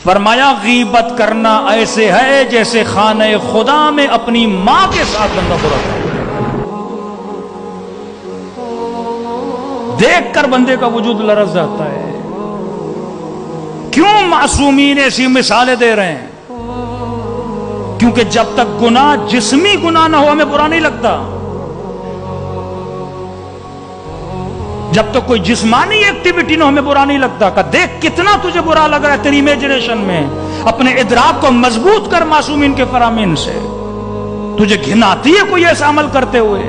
فرمایا غیبت کرنا ایسے ہے جیسے خانہ خدا میں اپنی ماں کے ساتھ بندہ برا کرتا ہے، دیکھ کر بندے کا وجود لرز جاتا ہے۔ کیوں معصومین ایسی مثالیں دے رہے ہیں؟ کیونکہ جب تک گناہ جسمی گناہ نہ ہو ہمیں برا نہیں لگتا، جب تک کوئی جسمانی ایکٹیویٹی نہ ہمیں برا نہیں لگتا۔ کہ دیکھ کتنا تجھے برا لگ رہا ہے تیری امیجنیشن میں، اپنے ادراک کو مضبوط کر معصومین کے فرامین سے۔ تجھے گھن آتی ہے کوئی ایسا عمل کرتے ہوئے؟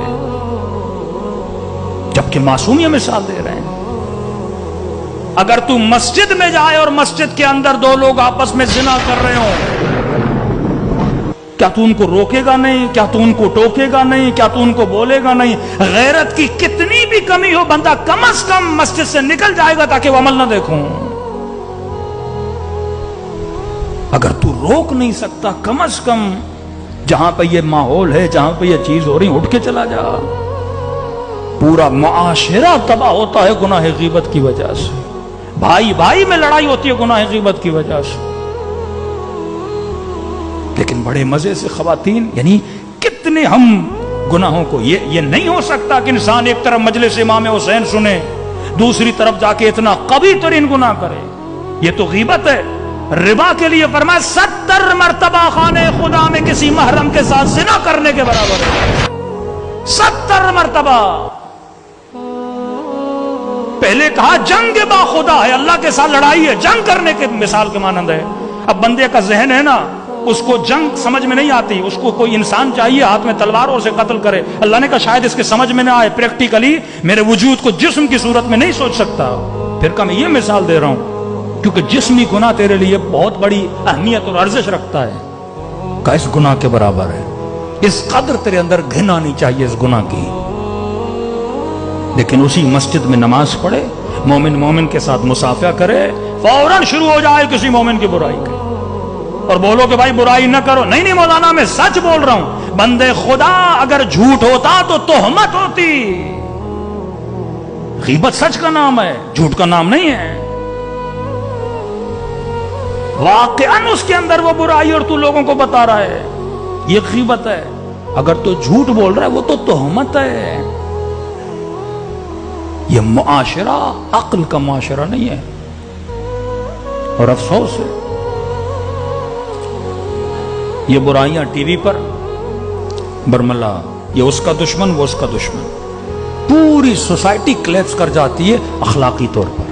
جبکہ معصوم یہ مثال دے رہے ہیں۔ اگر تو مسجد میں جائے اور مسجد کے اندر دو لوگ آپس میں زنا کر رہے ہوں، کیا تو ان کو روکے گا نہیں؟ کیا تو ان کو ٹوکے گا نہیں؟ کیا تو ان کو بولے گا نہیں؟ غیرت کی کتنی بھی کمی ہو، بندہ کم از کم مسجد سے نکل جائے گا تاکہ وہ عمل نہ دیکھوں۔ اگر تو روک نہیں سکتا، کم از کم جہاں پہ یہ ماحول ہے، جہاں پہ یہ چیز ہو رہی، اٹھ کے چلا جا۔ پورا معاشرہ تباہ ہوتا ہے گناہ غیبت کی وجہ سے، بھائی بھائی میں لڑائی ہوتی ہے گناہ غیبت کی وجہ سے۔ لیکن بڑے مزے سے خواتین، یعنی کتنے ہم گناہوں کو، یہ نہیں ہو سکتا کہ انسان ایک طرف مجلس امام حسین سنے، دوسری طرف جا کے اتنا قوی ترین گناہ کرے۔ یہ تو غیبت ہے۔ ربا کے لیے فرمایا 70 مرتبہ خانہ خدا میں کسی محرم کے ساتھ زنا کرنے کے برابر ہے۔ 70 مرتبہ۔ پہلے کہا جنگ با خدا ہے، اللہ کے ساتھ لڑائی ہے، جنگ کرنے کے مثال کے مانند ہے۔ اب بندے کا ذہن ہے نا، اس کو جنگ سمجھ میں نہیں آتی، اس کو کوئی انسان چاہیے ہاتھ میں تلوار اور اسے قتل کرے۔ اللہ نے کہا شاید اس کے سمجھ میں نہ آئے، پریکٹیکلی میرے وجود کو جسم کی صورت میں نہیں سوچ سکتا۔ پھر کہا میں یہ مثال دے رہا ہوں کیونکہ جسمی گناہ تیرے لیے بہت بڑی اہمیت اور ارزش رکھتا ہے، کہ اس گناہ کے برابر ہے۔ اس قدر تیرے اندر گھن آنی چاہیے اس گناہ کی۔ لیکن اسی مسجد میں نماز پڑھے، مومن مومن کے ساتھ مصافحہ کرے، فوراً شروع ہو جائے کسی مومن کی برائی کی اور بولو کہ بھائی برائی نہ کرو۔ نہیں مولانا میں سچ بول رہا ہوں۔ بندے خدا اگر جھوٹ ہوتا تو تہمت ہوتی۔ غیبت سچ کا نام ہے، جھوٹ کا نام نہیں ہے۔ واقعاً اس کے اندر وہ برائی اور تو لوگوں کو بتا رہا ہے، یہ غیبت ہے۔ اگر تو جھوٹ بول رہا ہے وہ تو تہمت ہے۔ یہ معاشرہ عقل کا معاشرہ نہیں ہے، اور افسوس ہے یہ برائیاں ٹی وی پر برملا، یہ اس کا دشمن وہ اس کا دشمن، پوری سوسائٹی کلیپس کر جاتی ہے اخلاقی طور پر۔